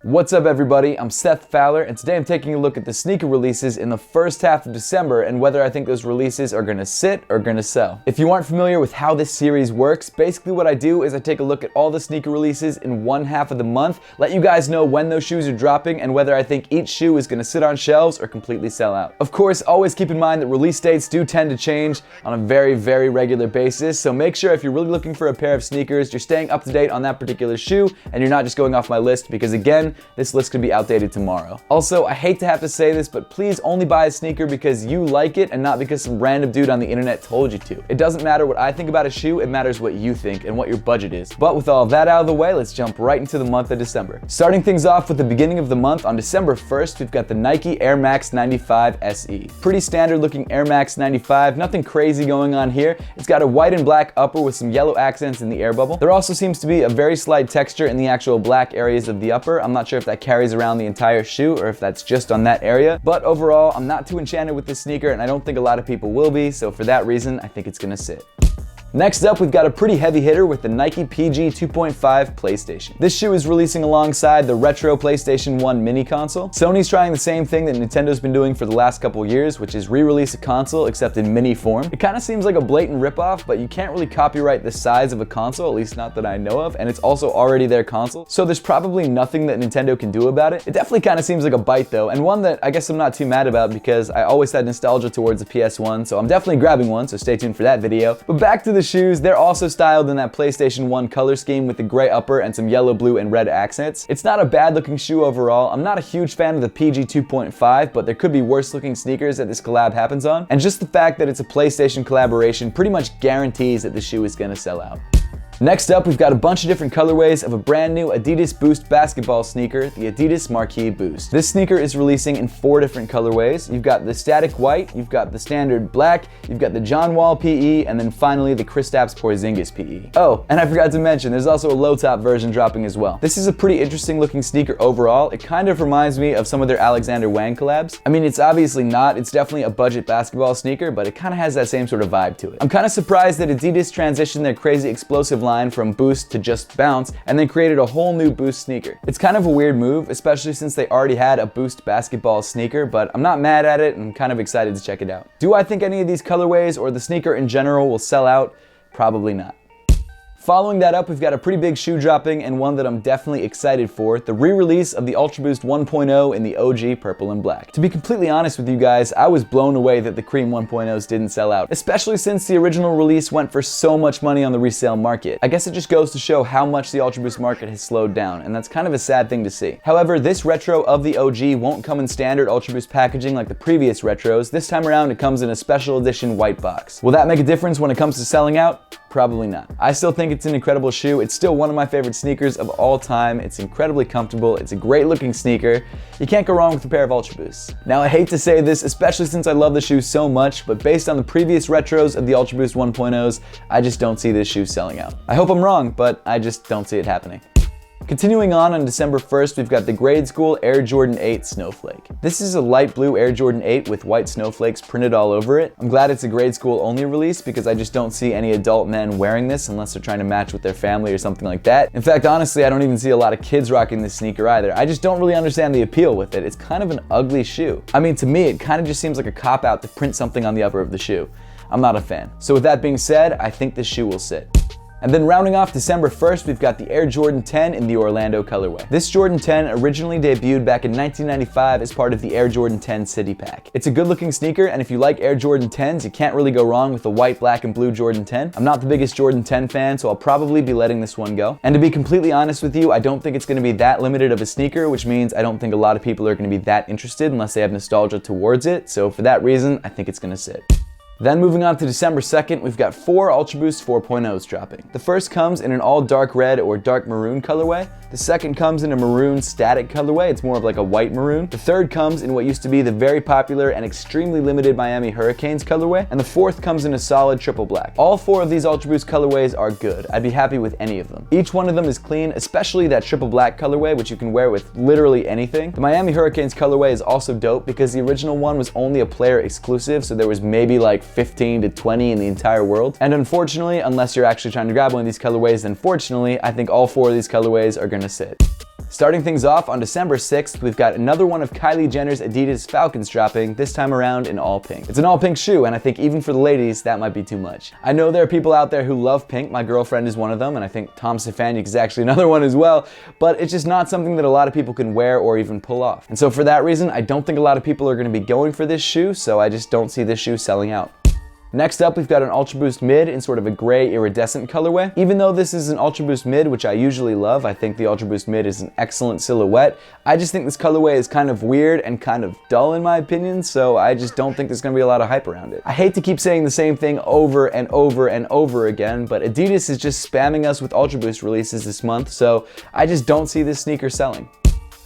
What's up everybody, I'm Seth Fowler, and today I'm taking a look at the sneaker releases in the first half of December and whether I think those releases are gonna sit or gonna sell. If you aren't familiar with how this series works, basically what I do is I take a look at all the sneaker releases in one half of the month, let you guys know when those shoes are dropping and whether I think each shoe is gonna sit on shelves or completely sell out. Of course, always keep in mind that release dates do tend to change on a very regular basis, so make sure if you're really looking for a pair of sneakers, you're staying up to date on that particular shoe and you're not just going off my list because again, this list could be outdated tomorrow. Also, I hate to have to say this, but please only buy a sneaker because you like it and not because some random dude on the internet told you to. It doesn't matter what I think about a shoe, it matters what you think and what your budget is. But with all of that out of the way, let's jump right into the month of December. Starting things off with the beginning of the month, on December 1st, we've got the Nike Air Max 95 SE. Pretty standard looking Air Max 95, nothing crazy going on here. It's got a white and black upper with some yellow accents in the air bubble. There also seems to be a very slight texture in the actual black areas of the upper. I'm not sure if that carries around the entire shoe or if that's just on that area, but overall I'm not too enchanted with this sneaker and I don't think a lot of people will be, so for that reason I think it's gonna sit. Next up, we've got a pretty heavy hitter with the Nike PG 2.5 PlayStation. This shoe is releasing alongside the retro PlayStation 1 mini console. Sony's trying the same thing that Nintendo's been doing for the last couple years, which is re-release a console except in mini form. It kind of seems like a blatant ripoff, but you can't really copyright the size of a console, at least not that I know of, and it's also already their console, so there's probably nothing that Nintendo can do about it. It definitely kind of seems like a bite though, and one that I guess I'm not too mad about because I always had nostalgia towards the PS1, so I'm definitely grabbing one, so stay tuned for that video. But back to the shoes, they're also styled in that PlayStation 1 color scheme with the gray upper and some yellow, blue, and red accents. It's not a bad looking shoe overall. I'm not a huge fan of the PG 2.5, but there could be worse looking sneakers that this collab happens on. And just the fact that it's a PlayStation collaboration pretty much guarantees that the shoe is gonna sell out. Next up, we've got a bunch of different colorways of a brand new Adidas Boost basketball sneaker, the Adidas Marquee Boost. This sneaker is releasing in 4 different colorways. You've got the static white, you've got the standard black, you've got the John Wall PE, and then finally the Kristaps Porzingis PE. Oh, and I forgot to mention, there's also a low top version dropping as well. This is a pretty interesting looking sneaker overall. It kind of reminds me of some of their Alexander Wang collabs. I mean, it's obviously not, it's definitely a budget basketball sneaker, but it kind of has that same sort of vibe to it. I'm kind of surprised that Adidas transitioned their crazy explosive line from Boost to just Bounce and then created a whole new Boost sneaker. It's kind of a weird move, especially since they already had a Boost basketball sneaker, but I'm not mad at it and I'm kind of excited to check it out. Do I think any of these colorways or the sneaker in general will sell out? Probably not. Following that up, we've got a pretty big shoe dropping and one that I'm definitely excited for, the re-release of the Ultra Boost 1.0 in the OG purple and black. To be completely honest with you guys, I was blown away that the cream 1.0s didn't sell out, especially since the original release went for so much money on the resale market. I guess it just goes to show how much the Ultra Boost market has slowed down, and that's kind of a sad thing to see. However, this retro of the OG won't come in standard Ultra Boost packaging like the previous retros. This time around, it comes in a special edition white box. Will that make a difference when it comes to selling out? Probably not. I still think it's an incredible shoe. It's still one of my favorite sneakers of all time. It's incredibly comfortable. It's a great looking sneaker. You can't go wrong with a pair of Ultra Boosts. Now, I hate to say this, especially since I love the shoe so much, but based on the previous retros of the Ultra Boost 1.0s, I just don't see this shoe selling out. I hope I'm wrong, but I just don't see it happening. Continuing on December 1st, we've got the grade school Air Jordan 8 Snowflake. This is a light blue Air Jordan 8 with white snowflakes printed all over it. I'm glad it's a grade school only release because I just don't see any adult men wearing this unless they're trying to match with their family or something like that. In fact, honestly, I don't even see a lot of kids rocking this sneaker either. I just don't really understand the appeal with it. It's kind of an ugly shoe. I mean, to me, it kind of just seems like a cop-out to print something on the upper of the shoe. I'm not a fan. So with that being said, I think this shoe will sit. And then rounding off December 1st, we've got the Air Jordan 10 in the Orlando colorway. This Jordan 10 originally debuted back in 1995 as part of the Air Jordan 10 City Pack. It's a good looking sneaker, and if you like Air Jordan 10s, you can't really go wrong with the white, black, and blue Jordan 10. I'm not the biggest Jordan 10 fan, so I'll probably be letting this one go. And to be completely honest with you, I don't think it's going to be that limited of a sneaker, which means I don't think a lot of people are going to be that interested unless they have nostalgia towards it. So for that reason, I think it's going to sit. Then moving on to December 2nd, we've got 4 Ultra Boost 4.0s dropping. The first comes in an all dark red or dark maroon colorway. The second comes in a maroon static colorway. It's more of like a white maroon. The third comes in what used to be the very popular and extremely limited Miami Hurricanes colorway. And the fourth comes in a solid triple black. All 4 of these Ultra Boost colorways are good. I'd be happy with any of them. Each one of them is clean, especially that triple black colorway, which you can wear with literally anything. The Miami Hurricanes colorway is also dope because the original one was only a player exclusive, so there was maybe like 15 to 20 in the entire world. And unfortunately, unless you're actually trying to grab one of these colorways, then fortunately, I think all 4 of these colorways are gonna sit. Starting things off on December 6th, we've got another one of Kylie Jenner's Adidas Falcons dropping, this time around in all pink. It's an all pink shoe, and I think even for the ladies, that might be too much. I know there are people out there who love pink. My girlfriend is one of them, and I think Tom Stefanik is actually another one as well, but it's just not something that a lot of people can wear or even pull off. And so for that reason, I don't think a lot of people are going to be going for this shoe, so I just don't see this shoe selling out. Next up, we've got an Ultra Boost mid in sort of a gray iridescent colorway. Even though this is an Ultra Boost mid, which I usually love, I think the Ultra Boost mid is an excellent silhouette. I just think this colorway is kind of weird and kind of dull in my opinion, so I just don't think there's gonna be a lot of hype around it. I hate to keep saying the same thing over and over and over again, but Adidas is just spamming us with Ultra Boost releases this month, so I just don't see this sneaker selling.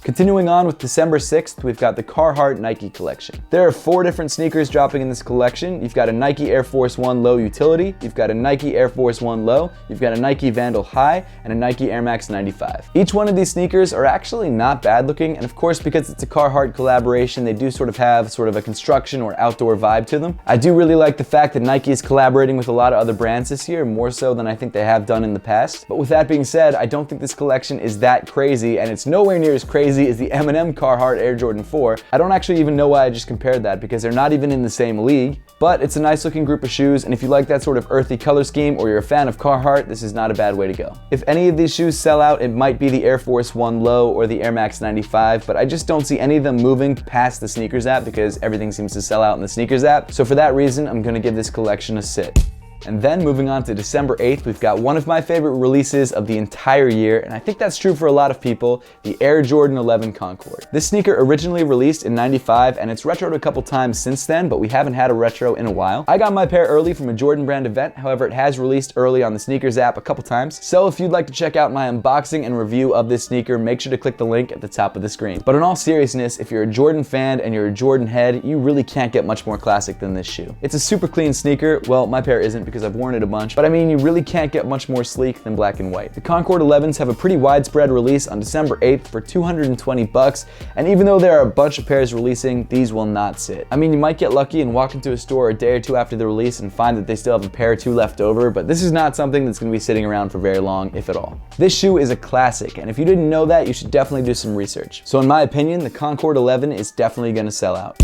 Continuing on with December 6th, we've got the Carhartt Nike collection. There are 4 different sneakers dropping in this collection. You've got a Nike Air Force 1 Low Utility, you've got a Nike Air Force 1 Low, you've got a Nike Vandal High, and a Nike Air Max 95. Each one of these sneakers are actually not bad looking, and of course because it's a Carhartt collaboration, they do sort of have sort of a construction or outdoor vibe to them. I do really like the fact that Nike is collaborating with a lot of other brands this year, more so than I think they have done in the past. But with that being said, I don't think this collection is that crazy, and it's nowhere near as crazy as the M&M Carhartt Air Jordan 4. I don't actually even know why I just compared that because they're not even in the same league, but it's a nice looking group of shoes, and if you like that sort of earthy color scheme or you're a fan of Carhartt, this is not a bad way to go. If any of these shoes sell out, it might be the Air Force 1 Low or the Air Max 95, but I just don't see any of them moving past the sneakers app because everything seems to sell out in the sneakers app. So for that reason, I'm gonna give this collection a sit. And then moving on to December 8th, we've got one of my favorite releases of the entire year, and I think that's true for a lot of people, the Air Jordan 11 Concord. This sneaker originally released in '95, and it's retroed a couple times since then, but we haven't had a retro in a while. I got my pair early from a Jordan brand event, however it has released early on the sneakers app a couple times. So if you'd like to check out my unboxing and review of this sneaker, make sure to click the link at the top of the screen. But in all seriousness, if you're a Jordan fan and you're a Jordan head, you really can't get much more classic than this shoe. It's a super clean sneaker. Well, my pair isn't because I've worn it a bunch, but I mean, you really can't get much more sleek than black and white. The Concord 11s have a pretty widespread release on December 8th for $220, and even though there are a bunch of pairs releasing, these will not sit. I mean, you might get lucky and walk into a store a day or two after the release and find that they still have a pair or two left over, but this is not something that's going to be sitting around for very long, if at all. This shoe is a classic, and if you didn't know that, you should definitely do some research. So in my opinion, the Concord 11 is definitely going to sell out.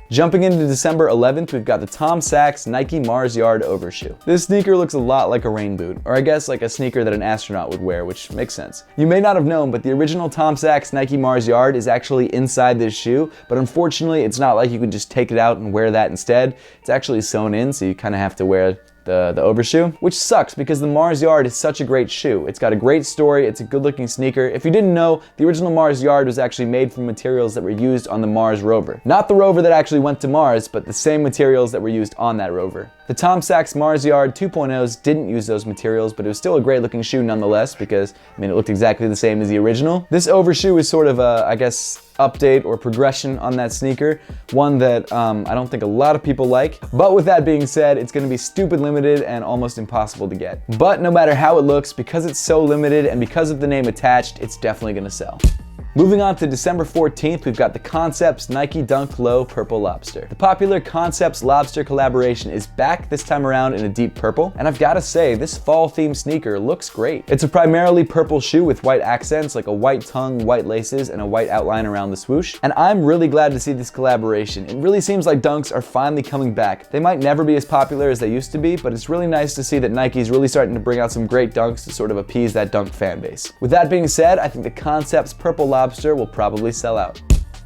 Jumping into December 11th, we've got the Tom Sachs Nike Mars Yard overshoe. This sneaker looks a lot like a rain boot, or I guess like a sneaker that an astronaut would wear, which makes sense. You may not have known, but the original Tom Sachs Nike Mars Yard is actually inside this shoe, but unfortunately it's not like you can just take it out and wear that instead. It's actually sewn in, so you kind of have to wear the overshoe, which sucks because the Mars Yard is such a great shoe. It's got a great story, it's a good looking sneaker. If you didn't know, the original Mars Yard was actually made from materials that were used on the Mars rover. Not the rover that actually went to Mars, but the same materials that were used on that rover. The Tom Sachs Mars Yard 2.0s didn't use those materials, but it was still a great looking shoe nonetheless because, I mean, it looked exactly the same as the original. This overshoe is sort of a, I guess, update or progression on that sneaker, one that I don't think a lot of people like. But with that being said, it's gonna be stupid limited and almost impossible to get. But no matter how it looks, because it's so limited and because of the name attached, it's definitely gonna sell. Moving on to December 14th, we've got the Concepts Nike Dunk Low Purple Lobster. The popular Concepts Lobster collaboration is back this time around in a deep purple, and I've gotta say, this fall-themed sneaker looks great. It's a primarily purple shoe with white accents, like a white tongue, white laces, and a white outline around the swoosh, and I'm really glad to see this collaboration. It really seems like dunks are finally coming back. They might never be as popular as they used to be, but it's really nice to see that Nike's really starting to bring out some great dunks to sort of appease that dunk fan base. With that being said, I think the Concepts Purple Lobster will probably sell out.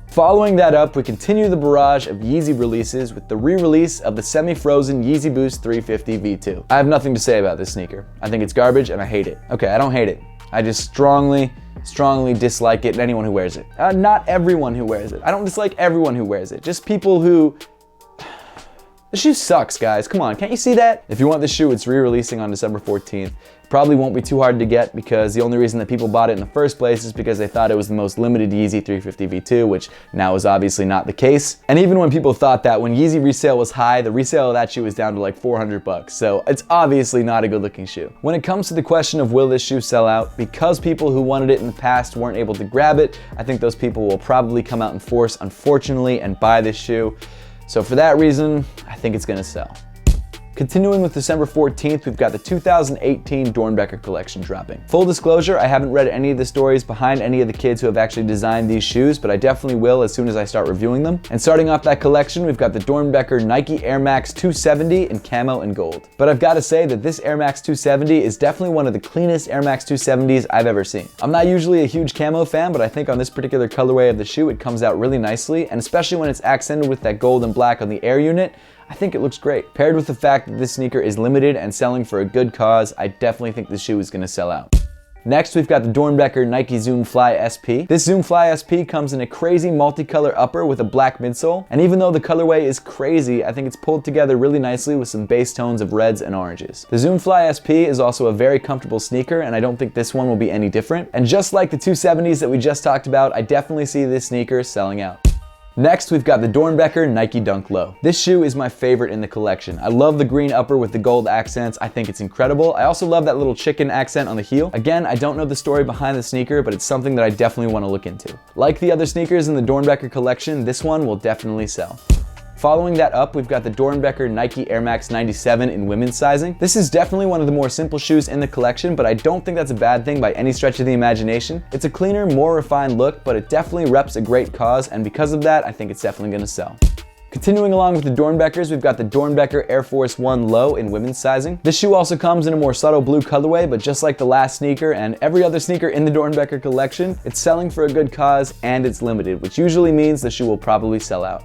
Following that up, we continue the barrage of Yeezy releases with the re-release of the semi-frozen Yeezy Boost 350 V2. I have nothing to say about this sneaker. I think it's garbage and I hate it. Okay, I don't hate it. I just strongly dislike it and anyone who wears it. Not everyone who wears it. I don't dislike everyone who wears it. Just people who... The shoe sucks, guys. Come on, can't you see that? If you want this shoe, it's re-releasing on December 14th. Probably won't be too hard to get because the only reason that people bought it in the first place is because they thought it was the most limited Yeezy 350 V2, which now is obviously not the case. And even when people thought that, when Yeezy resale was high, the resale of that shoe was down to like $400. So it's obviously not a good looking shoe. When it comes to the question of will this shoe sell out, because people who wanted it in the past weren't able to grab it, I think those people will probably come out in force, unfortunately, and buy this shoe. So for that reason, I think it's gonna sell. Continuing with December 14th, we've got the 2018 Doernbecher collection dropping. Full disclosure, I haven't read any of the stories behind any of the kids who have actually designed these shoes, but I definitely will as soon as I start reviewing them. And starting off that collection, we've got the Doernbecher Nike Air Max 270 in camo and gold. But I've got to say that this Air Max 270 is definitely one of the cleanest Air Max 270s I've ever seen. I'm not usually a huge camo fan, but I think on this particular colorway of the shoe, it comes out really nicely, and especially when it's accented with that gold and black on the Air unit, I think it looks great. Paired with the fact that this sneaker is limited and selling for a good cause, I definitely think this shoe is going to sell out. Next, we've got the Doernbecher Nike Zoom Fly SP. This Zoom Fly SP comes in a crazy multicolor upper with a black midsole, and even though the colorway is crazy, I think it's pulled together really nicely with some base tones of reds and oranges. The Zoom Fly SP is also a very comfortable sneaker, and I don't think this one will be any different. And just like the 270s that we just talked about, I definitely see this sneaker selling out. Next, we've got the Doernbecher Nike Dunk Low. This shoe is my favorite in the collection. I love the green upper with the gold accents. I think it's incredible. I also love that little chicken accent on the heel. Again, I don't know the story behind the sneaker, but it's something that I definitely want to look into. Like the other sneakers in the Doernbecher collection, this one will definitely sell. Following that up, we've got the Doernbecher Nike Air Max 97 in women's sizing. This is definitely one of the more simple shoes in the collection, but I don't think that's a bad thing by any stretch of the imagination. It's a cleaner, more refined look, but it definitely reps a great cause, and because of that, I think it's definitely gonna sell. Continuing along with the Doernbechers, we've got the Doernbecher Air Force 1 Low in women's sizing. This shoe also comes in a more subtle blue colorway, but just like the last sneaker and every other sneaker in the Doernbecher collection, it's selling for a good cause and it's limited, which usually means the shoe will probably sell out.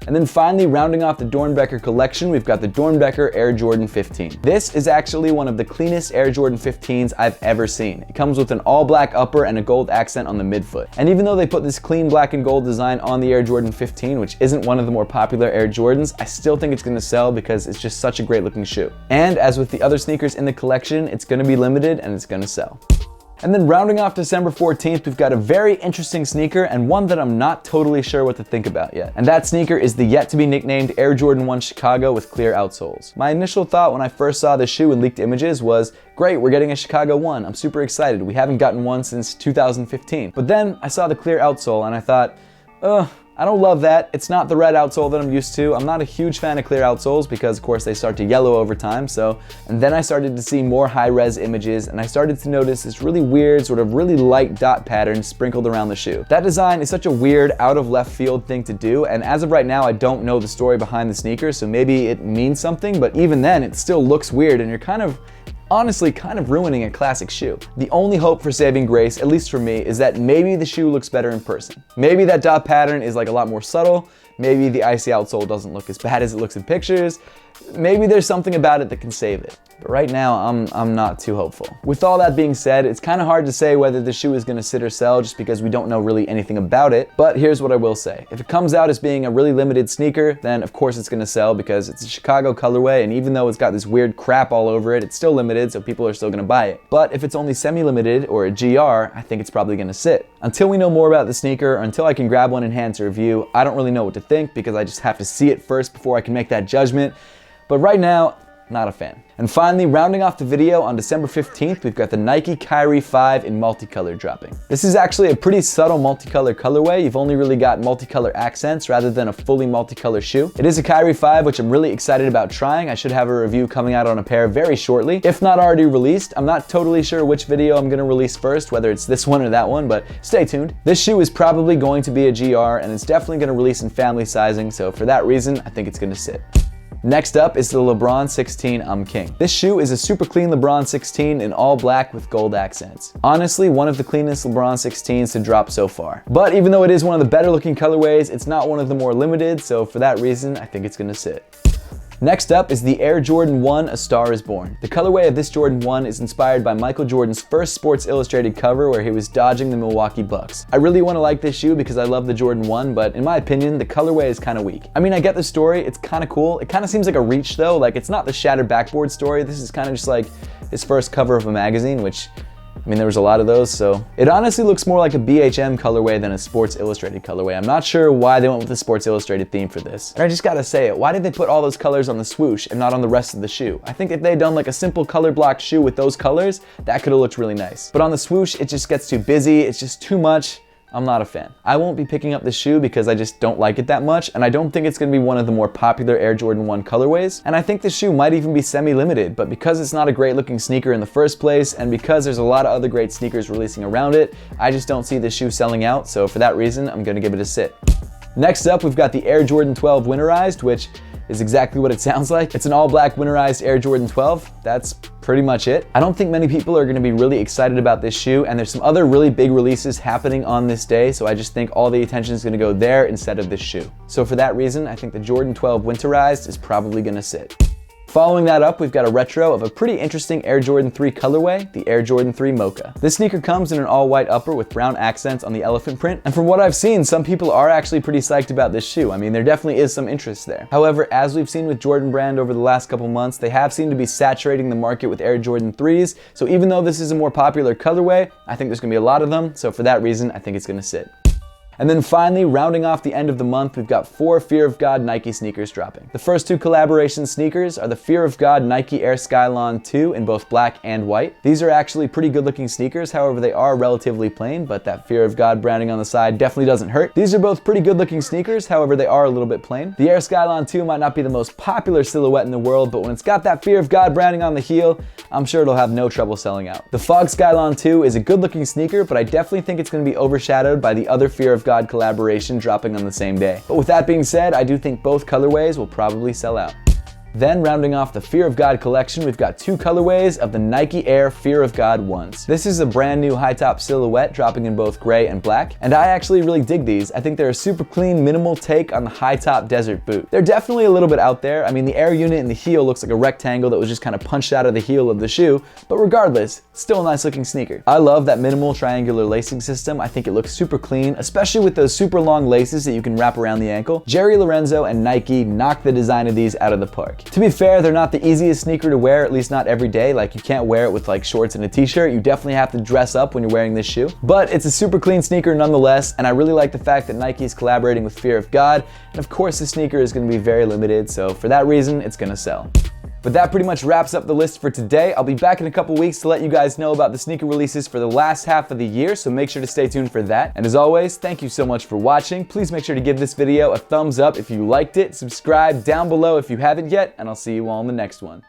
And then finally, rounding off the Doernbecher collection, we've got the Doernbecher Air Jordan 15. This is actually one of the cleanest Air Jordan 15s I've ever seen. It comes with an all black upper and a gold accent on the midfoot. And even though they put this clean black and gold design on the Air Jordan 15, which isn't one of the more popular Air Jordans, I still think it's gonna sell because it's just such a great looking shoe. And as with the other sneakers in the collection, it's gonna be limited and it's gonna sell. And then rounding off December 14th, we've got a very interesting sneaker and one that I'm not totally sure what to think about yet. And that sneaker is the yet to be nicknamed Air Jordan 1 Chicago with clear outsoles. My initial thought when I first saw this shoe in leaked images was, great, we're getting a Chicago 1. I'm super excited. We haven't gotten one since 2015. But then I saw the clear outsole and I thought, I don't love that. It's not the red outsole that I'm used to. I'm not a huge fan of clear outsoles because of course they start to yellow over time. And then I started to see more high-res images and I started to notice this really weird, sort of really light dot pattern sprinkled around the shoe. That design is such a weird, out of left field thing to do, and as of right now, I don't know the story behind the sneaker, so maybe it means something, but even then, it still looks weird and you're honestly kind of ruining a classic shoe. The only hope for saving grace, at least for me, is that maybe the shoe looks better in person. Maybe that dot pattern is like a lot more subtle. Maybe the icy outsole doesn't look as bad as it looks in pictures. Maybe there's something about it that can save it. But right now, I'm not too hopeful. With all that being said, it's kind of hard to say whether the shoe is going to sit or sell just because we don't know really anything about it. But here's what I will say. If it comes out as being a really limited sneaker, then of course it's going to sell because it's a Chicago colorway, and even though it's got this weird crap all over it, it's still limited, so people are still going to buy it. But if it's only semi-limited or a GR, I think it's probably going to sit. Until we know more about the sneaker, or until I can grab one in hand to review, I don't really know what to think because I just have to see it first before I can make that judgment. But right now, not a fan. And finally, rounding off the video, on December 15th, we've got the Nike Kyrie 5 in multicolor dropping. This is actually a pretty subtle multicolor colorway. You've only really got multicolor accents rather than a fully multicolor shoe. It is a Kyrie 5, which I'm really excited about trying. I should have a review coming out on a pair very shortly, if not already released. I'm not totally sure which video I'm gonna release first, whether it's this one or that one, but stay tuned. This shoe is probably going to be a GR, and it's definitely gonna release in family sizing, so for that reason, I think it's gonna sit. Next up is the LeBron 16 I'm King. This shoe is a super clean LeBron 16 in all black with gold accents. Honestly, one of the cleanest LeBron 16s to drop so far. But even though it is one of the better looking colorways, it's not one of the more limited, so for that reason, I think it's gonna sit. Next up is the Air Jordan 1 A Star Is Born. The colorway of this Jordan 1 is inspired by Michael Jordan's first Sports Illustrated cover where he was dodging the Milwaukee Bucks. I really want to like this shoe because I love the Jordan 1, but in my opinion, the colorway is kind of weak. I mean, I get the story, it's kind of cool. It kind of seems like a reach though, like it's not the shattered backboard story. This is kind of just like his first cover of a magazine, which, I mean, there was a lot of those, so it honestly looks more like a BHM colorway than a Sports Illustrated colorway. I'm not sure why they went with the Sports Illustrated theme for this. And I just gotta say it, why did they put all those colors on the swoosh and not on the rest of the shoe? I think if they'd done like a simple color block shoe with those colors, that could have looked really nice. But on the swoosh, it just gets too busy, it's just too much. I'm not a fan. I won't be picking up this shoe because I just don't like it that much, and I don't think it's going to be one of the more popular Air Jordan 1 colorways, and I think this shoe might even be semi-limited, but because it's not a great looking sneaker in the first place, and because there's a lot of other great sneakers releasing around it, I just don't see this shoe selling out, so for that reason, I'm going to give it a sit. Next up, we've got the Air Jordan 12 Winterized, which is exactly what it sounds like. It's an all-black winterized Air Jordan 12. That's pretty much it. I don't think many people are going to be really excited about this shoe, and there's some other really big releases happening on this day, so I just think all the attention is going to go there instead of this shoe. So for that reason, I think the Jordan 12 Winterized is probably going to sit. Following that up, we've got a retro of a pretty interesting Air Jordan 3 colorway, the Air Jordan 3 Mocha. This sneaker comes in an all-white upper with brown accents on the elephant print, and from what I've seen, some people are actually pretty psyched about this shoe. I mean, there definitely is some interest there. However, as we've seen with Jordan Brand over the last couple months, they have seemed to be saturating the market with Air Jordan 3s, so even though this is a more popular colorway, I think there's going to be a lot of them, so for that reason, I think it's going to sit. And then finally, rounding off the end of the month, we've got 4 Fear of God Nike sneakers dropping. The first 2 collaboration sneakers are the Fear of God Nike Air Skylon 2 in both black and white. These are actually pretty good looking sneakers, however they are relatively plain, but that Fear of God branding on the side definitely doesn't hurt. These are both pretty good looking sneakers, however they are a little bit plain. The Air Skylon 2 might not be the most popular silhouette in the world, but when it's got that Fear of God branding on the heel, I'm sure it'll have no trouble selling out. The Fog Skylon 2 is a good looking sneaker, but I definitely think it's going to be overshadowed by the other Fear of God collaboration dropping on the same day. But with that being said, I do think both colorways will probably sell out. Then rounding off the Fear of God collection, we've got 2 colorways of the Nike Air Fear of God 1s. This is a brand new high top silhouette dropping in both gray and black, and I actually really dig these. I think they're a super clean, minimal take on the high top desert boot. They're definitely a little bit out there. I mean, the air unit in the heel looks like a rectangle that was just kind of punched out of the heel of the shoe, but regardless, still a nice looking sneaker. I love that minimal triangular lacing system. I think it looks super clean, especially with those super long laces that you can wrap around the ankle. Jerry Lorenzo and Nike knocked the design of these out of the park. To be fair, they're not the easiest sneaker to wear, at least not every day. Like, you can't wear it with like shorts and a t-shirt. You definitely have to dress up when you're wearing this shoe. But it's a super clean sneaker nonetheless, and I really like the fact that Nike is collaborating with Fear of God. And of course, the sneaker is going to be very limited, so for that reason, it's going to sell. But that pretty much wraps up the list for today. I'll be back in a couple weeks to let you guys know about the sneaker releases for the last half of the year, so make sure to stay tuned for that. And as always, thank you so much for watching. Please make sure to give this video a thumbs up if you liked it, subscribe down below if you haven't yet, and I'll see you all in the next one.